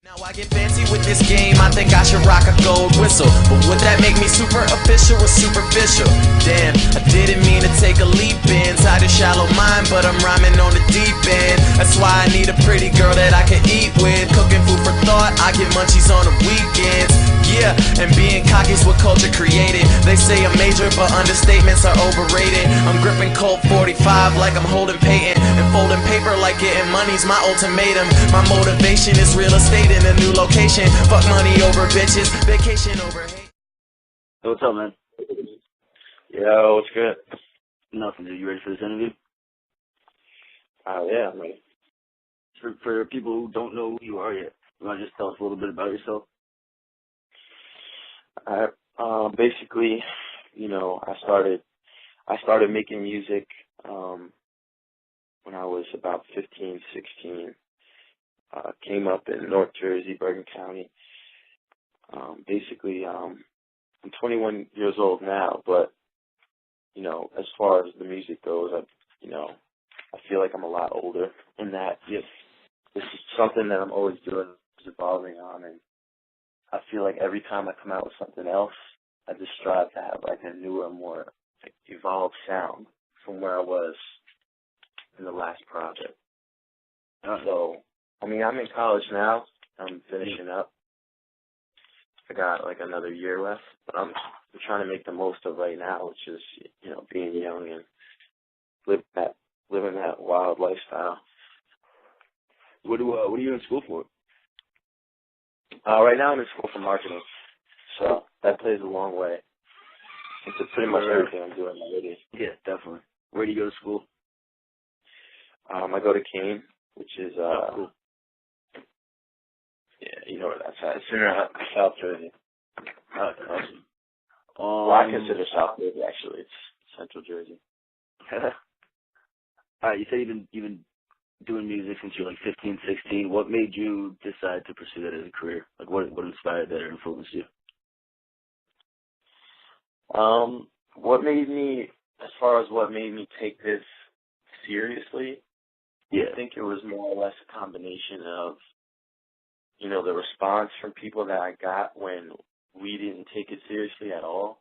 Now I get fancy with this game, I think I should rock a gold whistle. But would that make me super official or superficial? Damn, I didn't mean to take a leap inside a shallow mind, but I'm rhyming on the deep end. That's why I need a pretty girl that I can eat with. Cooking food for thought, I get munchies on the weekends. Yeah, and being cocky's what culture created. They say I'm major, but understatements are overrated. I'm gripping Colt 45 like I'm holding Peyton, and folding paper like getting money's my ultimatum. My motivation is real estate in a new location. Fuck money over bitches, vacation over hate. Hey, what's up, man? Yo, what's good? Nothing. Are you ready for this interview? Yeah, I'm ready. For people who don't know who you are yet, you want to just tell us a little bit about yourself? Basically, you know, I started making music when I was about 15, 16. Came up in North Jersey, Bergen County. Basically, I'm 21 years old now, but, you know, as far as the music goes, I feel like I'm a lot older in that. Yes, this is something that I'm always doing, is evolving on, and I feel like every time I come out with something else, I just strive to have like a newer, more evolved sound from where I was in the last project. So, I mean, I'm in college now. I'm finishing up. I got like another year left, but I'm trying to make the most of right now, which is, you know, being young and living that wild lifestyle. What are you in school for? Right now I'm in school for marketing, so that plays a long way into pretty much everything I'm doing already. Yeah, definitely. Where do you go to school? I go to Kane, which is cool. Yeah, you know where that's at. It's in South Jersey. Okay, awesome. Well, I consider South Jersey actually. It's Central Jersey. Alright, you say you've been doing music since you were like 15, 16. What made you decide to pursue that as a career? Like, what inspired that or influenced you? What made me take this seriously, yeah, I think it was more or less a combination of, you know, the response from people that I got when we didn't take it seriously at all.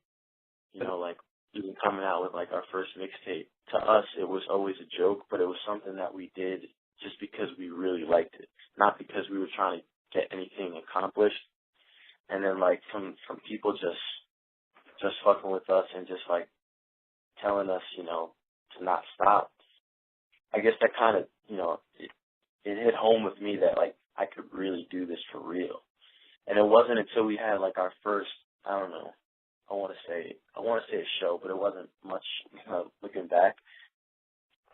You know, like even coming out with like our first mixtape. To us, it was always a joke, but it was something that we did just because we really liked it, not because we were trying to get anything accomplished. And then like from people just fucking with us and just like telling us, you know, to not stop. I guess that kind of, you know, it hit home with me that like I could really do this for real. And it wasn't until we had like our first, I don't know, I want to say a show, but it wasn't much, looking back.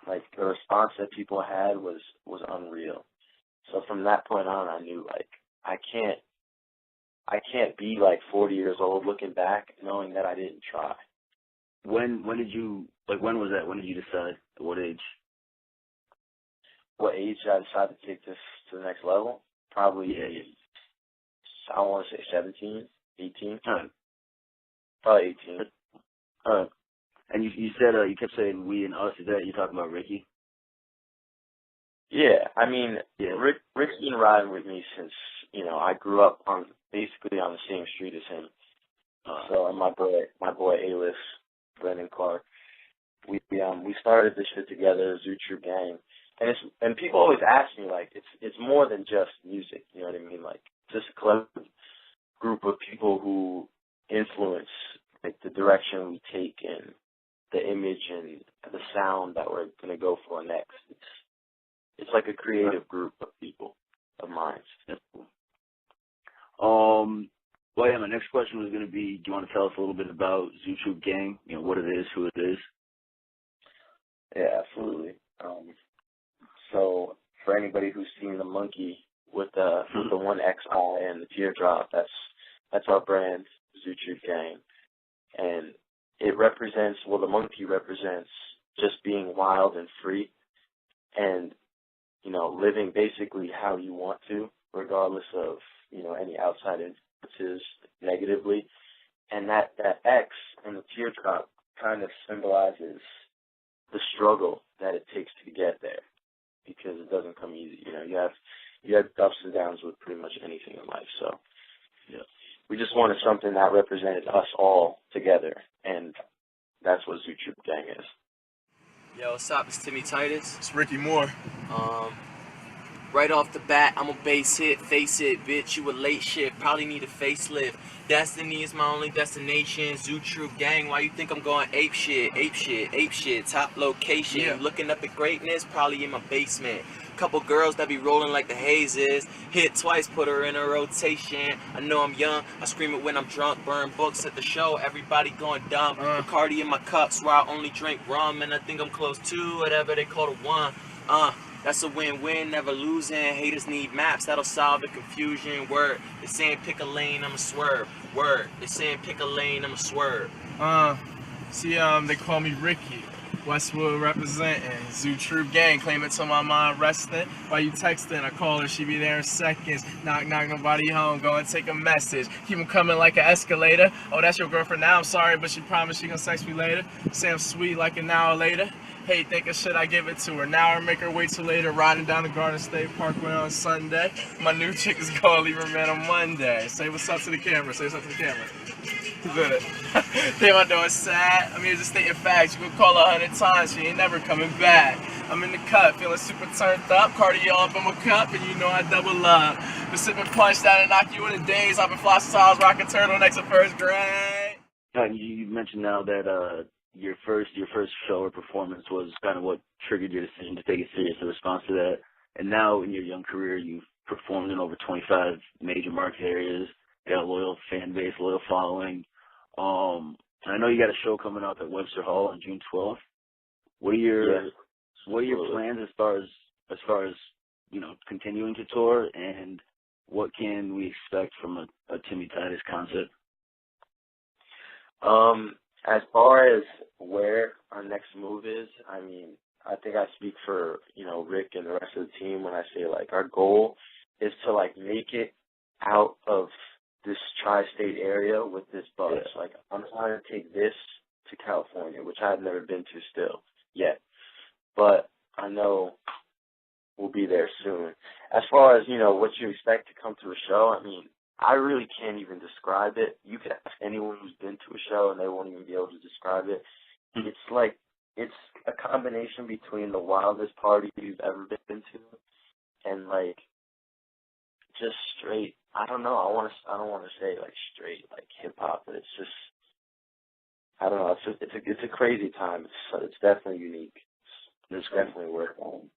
Like the response that people had was unreal. So from that point on, I knew like I can't be like 40 years old looking back knowing that I didn't try. When was that? When did you decide? At what age? What age did I decide to take this to the next level? Probably, I want to say 17, 18. Probably 18. And you said, you kept saying we and us. Is that you talking about Ricky? Yeah, I mean, Rick's been riding with me since, you know, I grew up basically on the same street as him. So, and my boy A-List, Brendan Clark, we started this shit together, Zoo Troop Gang. And people always ask me, like, it's more than just music, you know what I mean? Like, just a collective group of people who influence, like, the direction we take and the image and the sound that we're going to go for next. It's like a creative group of people, of minds. Well, yeah, my next question was going to be, do you want to tell us a little bit about Zoo Troop Gang? You know, what it is, who it is? Yeah, absolutely. So for anybody who's seen the monkey with the one X eye and the teardrop, that's our brand, Zoo Troop Gang. And it represents, well, the monkey represents just being wild and free and, you know, living basically how you want to, regardless of, you know, any outside influences negatively. And that X and the teardrop kind of symbolizes the struggle that it takes to get there, because it doesn't come easy. You know, you have you had ups and downs with pretty much anything in life. So Yeah. we just wanted something that represented us all together, and that's what Zoo Troop Gang is. Yo, what's up? It's Timmy Titus. It's Ricky Moore. Right off the bat, I'm a base hit, face it, bitch, you a late shit, probably need a facelift. Destiny is my only destination, Zoo Troop Gang, why you think I'm going ape shit, ape shit, ape shit, top location. Yeah. Looking up at greatness, probably in my basement. Couple girls that be rolling like the haze is, hit twice, put her in a rotation. I know I'm young, I scream it when I'm drunk, burn books at the show, everybody going dumb. Bacardi in my cup, swear I only drink rum, and I think I'm close to whatever they call the one. That's a win-win, never losing. Haters need maps, that'll solve the confusion. Word, they saying pick a lane, I'ma swerve. Word, they saying pick a lane, I'ma swerve. They call me Ricky. Westwood representing. Zoo Troop Gang, claim it till my mind resting. While you texting, I call her, she be there in seconds. Knock, knock, nobody home, go and take a message. Keep them coming like an escalator. Oh, that's your girlfriend now, I'm sorry, but she promised she gonna sex me later. Say I'm sweet like an hour later. Hey, thinking should I give it to her? Now or make her wait till later, riding down the Garden State Parkway on Sunday. My new chick is gonna leave her man on Monday. Say what's up to the camera, say what's up to the camera. You did it. Damn, I know it's sad. I'm here just stating facts. You can call 100 times, she ain't never coming back. I'm in the cut, feeling super turned up. Cardio up in my cup, and you know I double up. Been sipping punch that'll knock you in the days. I've been flossing tiles, rocking turtlenecks in first grade. You mentioned now that your first show or performance was kind of what triggered your decision to take it serious in response to that. And now in your young career, you've performed in over 25 major market areas. You got a loyal fan base, loyal following. I know you got a show coming up at Webster Hall on June 12th. What are your plans as far as continuing to tour, and what can we expect from a Timmy Titus concert? As far as where our next move is, I mean, I think I speak for, Rick and the rest of the team when I say, like, our goal is to, like, make it out of this tri-state area with this bus. Yeah. Like, I'm trying to take this to California, which I've never been to still yet. But I know we'll be there soon. As far as, what you expect to come to a show, I mean, I really can't even describe it. You can ask anyone who's been to a show and they won't even be able to describe it. It's like, it's a combination between the wildest party you've ever been to and, like, just straight, I don't know, I don't want to say, like, straight, like, hip-hop, but it's just, I don't know, it's a crazy time. It's definitely unique. It's definitely worth it.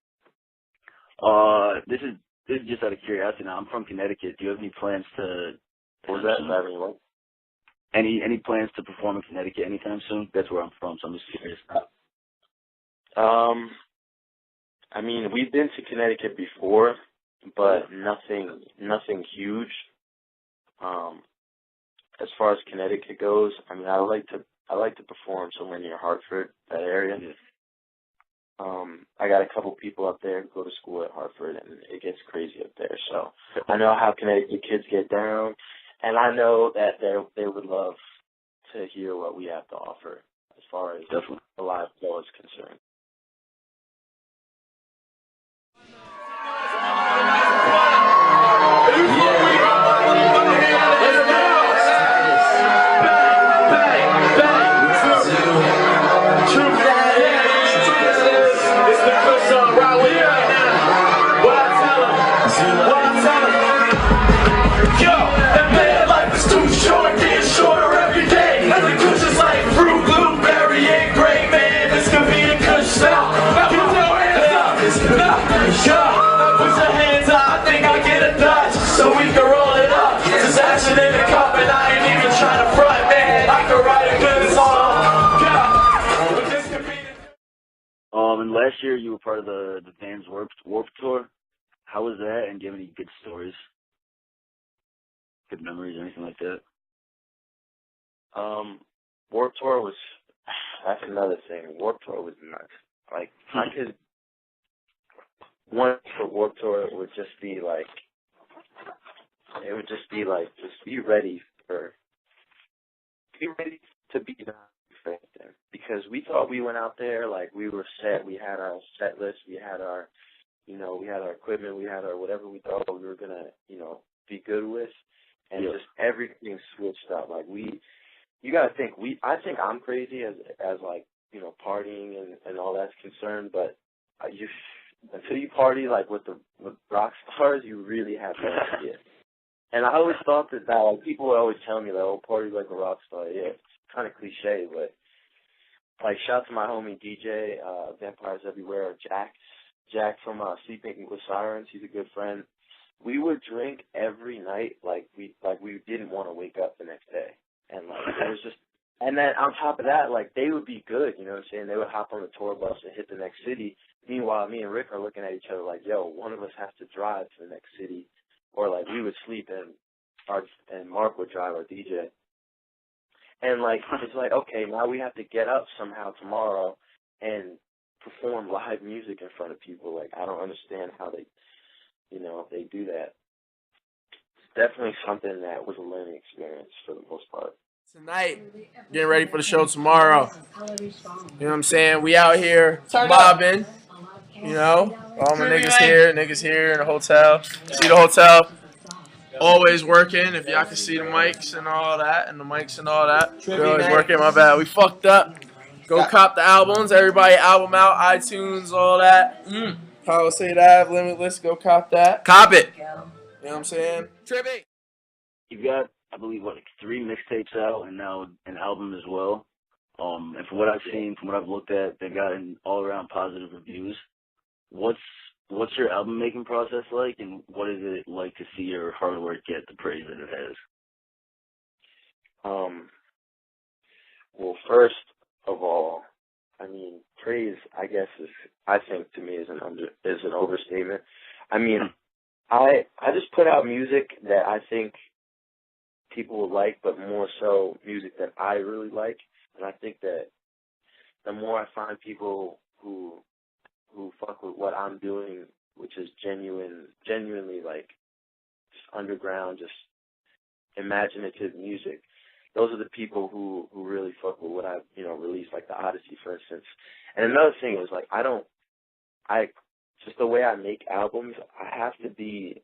This is just out of curiosity. Now, I'm from Connecticut. Do you have any plans to? What was that? Any plans to perform in Connecticut anytime soon? That's where I'm from, so I'm just curious. I mean, we've been to Connecticut before, but nothing huge. As far as Connecticut goes, I mean, I like to perform somewhere near Hartford, that area. Yeah. I got a couple people up there who go to school at Hartford, and it gets crazy up there. So I know how Connecticut kids get down, and I know that they would love to hear what we have to offer as far as the live show is concerned. And last year you were part of the Vans Warped Tour. How was that? And do you have any good stories, good memories, anything like that? Warped Tour was, that's another thing. Warped Tour was nuts. Like, I could, one for Warped Tour would just be like, just be ready to be there. Because we thought we went out there, like, we were set, we had our set list, we had our, You know, we had our equipment, we had our whatever we thought we were gonna, you know, be good with, and just everything switched up. Like you gotta think, I think I'm crazy as like, you know, partying and all that's concerned, but until you party like with rock stars, you really have no idea. And I always thought that like, people would always tell me that, oh, party like a rock star. Yeah, it's kind of cliche, but like, shout out to my homie DJ, Vampires Everywhere, Jack from Sleeping with Sirens. He's a good friend. We would drink every night like we didn't want to wake up the next day. And like it was just, and then on top of that, like they would be good, you know what I'm saying? They would hop on the tour bus and hit the next city. Meanwhile, me and Rick are looking at each other like, yo, one of us has to drive to the next city, or like we would sleep and Mark would drive, our DJ. And like it's like, okay, now we have to get up somehow tomorrow and perform live music in front of people. Like I don't understand how they, you know, they do that. It's definitely something that was a learning experience for the most part. Tonight, getting ready for the show tomorrow. You know what I'm saying? We out here mobbing. You know, all my niggas here in the hotel. See the hotel? Always working. If y'all can see the mics and all that, we're always working. My bad. We fucked up. Go cop the albums. Everybody, album out, iTunes, all that. Power Say That, Limitless. Go cop that. Cop it. You know what I'm saying? Trippy. You've got, I believe, what, like 3 mixtapes out and now an album as well. And from what I've seen, from what I've looked at, they've gotten all around positive reviews. What's your album making process like, and what is it like to see your hard work get the praise that it has? Well, first of all, I mean, praise, I guess, I think to me is an overstatement. I mean, I just put out music that I think people will like, but more so music that I really like. And I think that the more I find people who fuck with what I'm doing, which is genuinely like just underground, just imaginative music, those are the people who really fuck with what I've, you know, released, like the Odyssey, for instance. And another thing is, like, just the way I make albums, I have to be,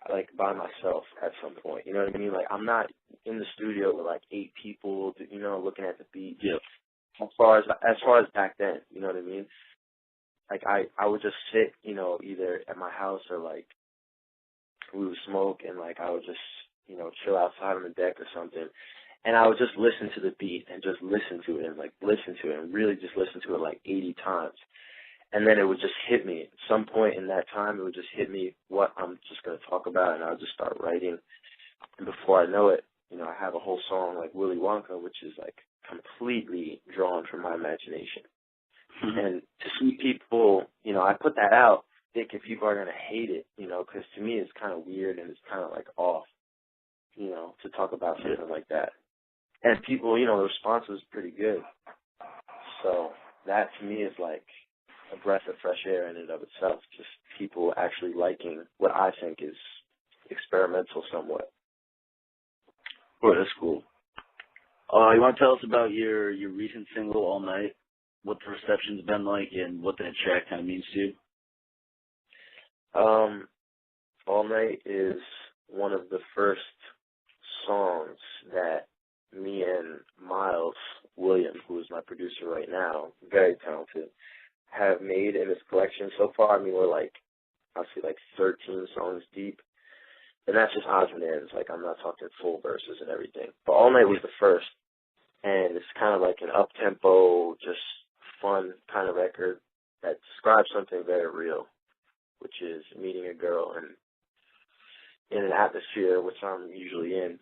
like, by myself at some point, you know what I mean? Like, I'm not in the studio with, like, 8 people, you know, looking at the beat. Yep. As far as back then, you know what I mean? Like, I would just sit, you know, either at my house or, like, we would smoke and, like, I would just, you know, chill outside on the deck or something. And I would just listen to the beat and just listen to it and really just listen to it like 80 times. And then it would just hit me. At some point in that time, it would just hit me what I'm just going to talk about, and I would just start writing. And before I know it, you know, I have a whole song like Willy Wonka, which is like completely drawn from my imagination. And to see people, you know, I put that out thinking people are going to hate it, you know, because to me it's kind of weird and it's kind of like off, you know, to talk about something like that. And people, you know, the response was pretty good. So that to me is like a breath of fresh air in and of itself, just people actually liking what I think is experimental somewhat. Oh, that's cool. You want to tell us about your recent single, All Night, what the reception's been like, and what that track kind of means to you? All Night is one of the first songs that me and Miles Williams, who is my producer right now, very talented, have made in this collection. So far, I mean, we're like, I'll say like 13 songs deep. And that's just odds and ends. Like, I'm not talking full verses and everything. But All Night was the first. And it's kind of like an up-tempo, just fun kind of record that describes something very real, which is meeting a girl and in an atmosphere, which I'm usually in,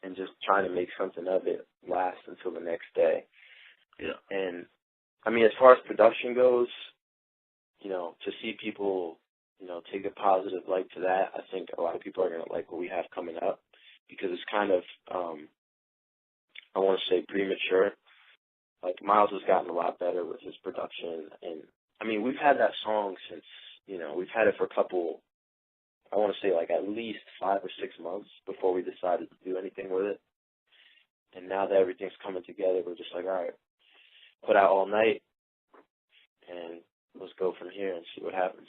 and just trying to make something of it last until the next day. Yeah. And, I mean, as far as production goes, you know, to see people, you know, take a positive light to that, I think a lot of people are going to like what we have coming up, because it's kind of, I want to say premature. Like, Miles has gotten a lot better with his production. And, I mean, we've had that song since, you know, we've had it for a couple, I want to say like at least 5 or 6 months before we decided to do anything with it. And now that everything's coming together, we're just like, all right, put out All Night. And let's go from here and see what happens.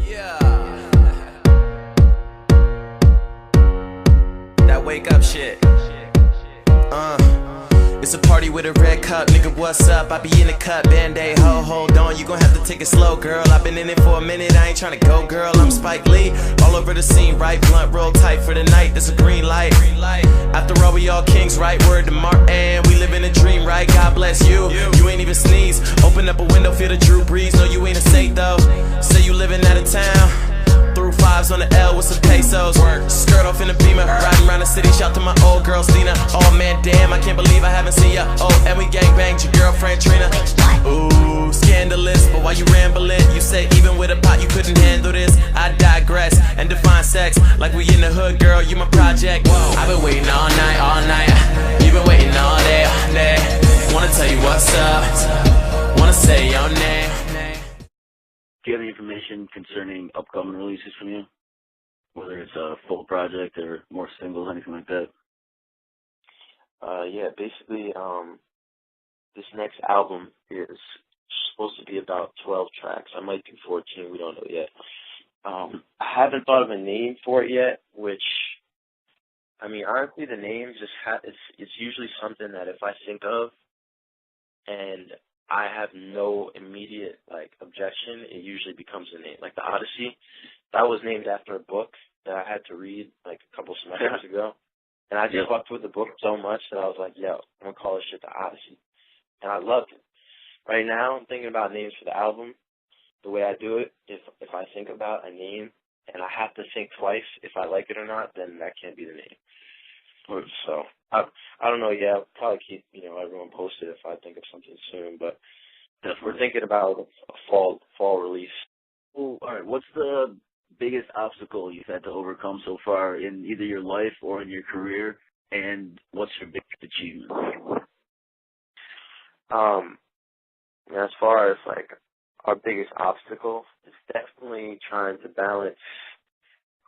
Yeah. That wake up shit. It's a party with a red cup, nigga, what's up? I be in the cut, Band-Aid, hold on, you gon' have to take it slow, girl. I've been in it for a minute, I ain't tryna go, girl. I'm Spike Lee, all over the scene, right? Blunt roll tight for the night, there's a green light. After all, we all kings, right? Word to Martin, we live in a dream, right? God bless you, you ain't even sneeze. Open up a window, feel the Drew breeze. No, you ain't a saint though, say you living out of town. Threw fives on the L with some pesos. Skirt off in a Beamer, riding around the city. Shout to my old girl Stina. Oh man, damn, I can't believe I haven't seen ya. Oh, and we gangbanged your girlfriend Trina. Ooh, scandalous, but while you rambling, you say even with a pot you couldn't handle this. I digress and define sex like we in the hood, girl. You my project. I've been waiting all night, all night. You've been waiting all day, all day. Wanna tell you what's up. Wanna say your name. Do you have any information concerning upcoming releases from you? Whether it's a full project or more singles, anything like that? Yeah, basically, this next album is supposed to be about 12 tracks. I might do 14, we don't know yet. I haven't thought of a name for it yet, which, I mean, honestly, the name just it's usually something that if I think of and I have no immediate, like, objection, it usually becomes a name. Like the Odyssey, that was named after a book that I had to read, like, a couple semesters ago. And I just fucked with the book so much that I was like, yo, I'm going to call this shit the Odyssey. And I loved it. Right now, I'm thinking about names for the album. The way I do it, if I think about a name and I have to think twice if I like it or not, then that can't be the name. So I don't know. Yeah, I'll probably keep everyone posted if I think of something soon. But we're thinking about a fall release. Well, all right. What's the biggest obstacle you've had to overcome so far in either your life or in your career, and what's your biggest achievement? As far as like our biggest obstacle, is definitely trying to balance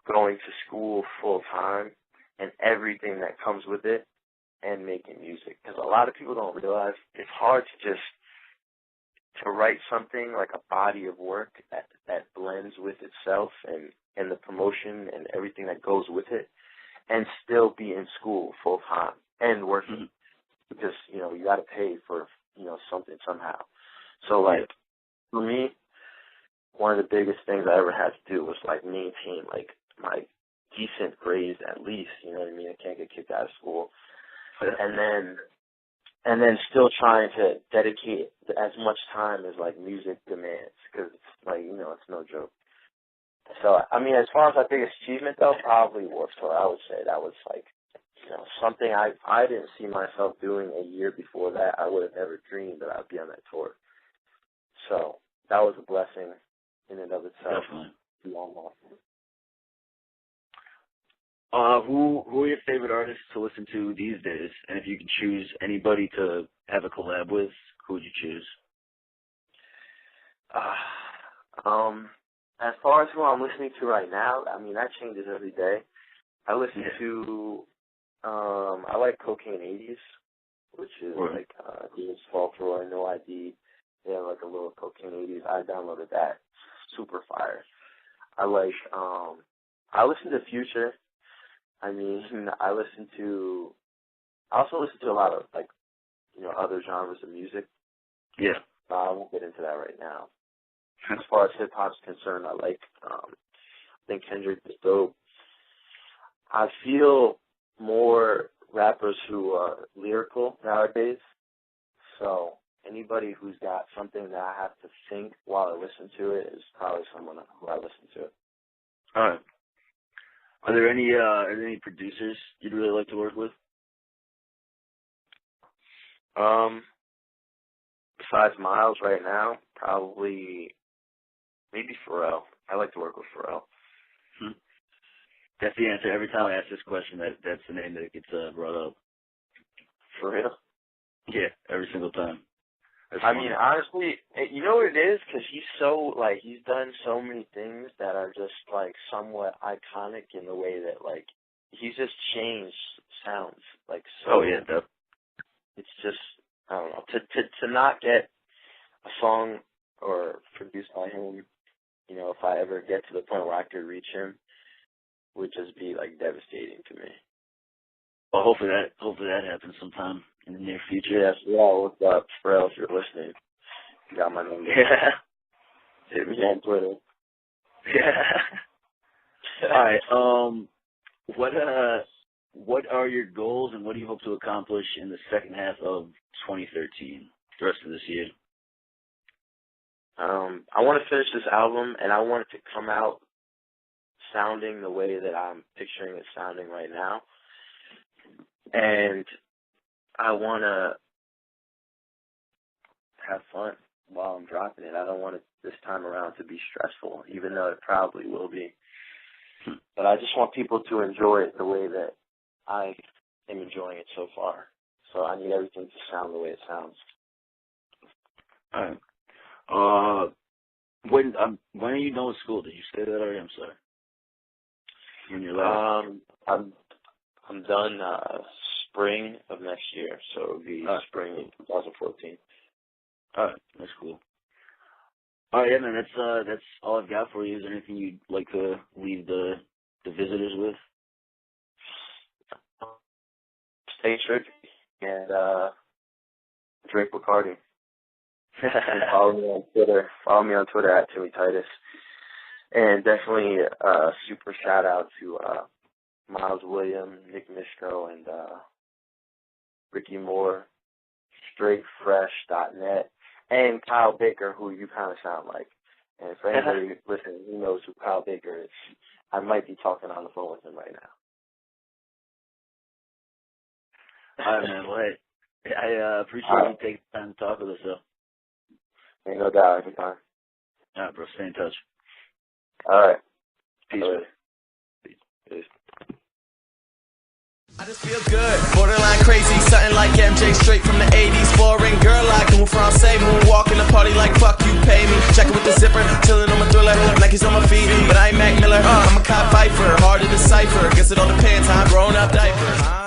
going to school full time and everything that comes with it, and making music. Because a lot of people don't realize it's hard to write something like a body of work that blends with itself and the promotion and everything that goes with it, and still be in school full time and working. Because, you got to pay for, something somehow. So, like, for me, one of the biggest things I ever had to do was, like, maintain, like, my decent grades at least, you know what I mean? I can't get kicked out of school. And then still trying to dedicate as much time as, like, music demands, because, like, it's no joke. So, I mean, as far as my biggest achievement, though, probably Warped Tour. I would say that was, like, something I didn't see myself doing a year before that. I would have never dreamed that I'd be on that tour. So, that was a blessing in and of itself. Definitely. Who are your favorite artists to listen to these days? And if you could choose anybody to have a collab with, who would you choose? As far as who I'm listening to right now, I mean, that changes every day. I listen to, I like Cocaine 80s, which is like Dean's Fall for No ID. They have like a little Cocaine 80s. I downloaded that. Super fire. I listen to Future. I mean, I also listen to a lot of, like, other genres of music. Yeah. I won't get into that right now. As far as hip-hop's concerned, I think Kendrick is dope. I feel more rappers who are lyrical nowadays. So anybody who's got something that I have to think while I listen to it is probably someone who I listen to. All right. Are there any producers you'd really like to work with? Besides Miles right now, probably maybe Pharrell. I like to work with Pharrell. That's the answer. Every time I ask this question, that's the name that gets brought up. For real? Yeah, every single time. I mean, honestly, you know what it is? Because he's done so many things that are just, like, somewhat iconic in the way that, like, he's just changed sounds. Like, so. Oh, yeah, definitely. It's just, I don't know, to not get a song or produced by him, you know, if I ever get to the point where I could reach him, would just be like devastating to me. Well, hopefully that happens sometime in the near future. Yes, yeah, what's up, Pharrell, if you're listening? You got my number. Yeah. Hit me on Twitter. Yeah. All right. What are your goals and what do you hope to accomplish in the second half of 2013, the rest of this year? I want to finish this album, and I want it to come out sounding the way that I'm picturing it sounding right now. And I want to have fun while I'm dropping it. I don't want it this time around to be stressful, even though it probably will be. But I just want people to enjoy it the way that I am enjoying it so far. So I need everything to sound the way it sounds. All right. When are you done with school? Did you say that already? I'm sorry. When you're last? I'm done spring of next year, so it'll be spring of 2014. All right, that's cool. All right, yeah, man, that's all I've got for you. Is there anything you'd like to leave the visitors with? Stay tricky and drink Bacardi. And follow me on Twitter. Follow me on Twitter at Timmy Titus. And definitely a super shout out to Miles Williams, Nick Mishko, and Ricky Moore, straightfresh.net, and Kyle Baker, who you kind of sound like. And for anybody listening who knows who Kyle Baker is, I might be talking on the phone with him right now. All right, man. Well, hey, I appreciate you taking the time to talk with us, though. Ain't no doubt. Anytime. All right, bro. Stay in touch. All right. Peace, All man. right. Peace. I just feel good, borderline crazy, something like MJ straight from the 80s. Foreign girl like un français, moonwalk in the party like fuck you pay me. Checking with the zipper, chilling on my Thriller, Nike's on my feet, but I ain't Mac Miller. I'm a cop Viper, hard to decipher. Guess it all depends how I grown up diaper.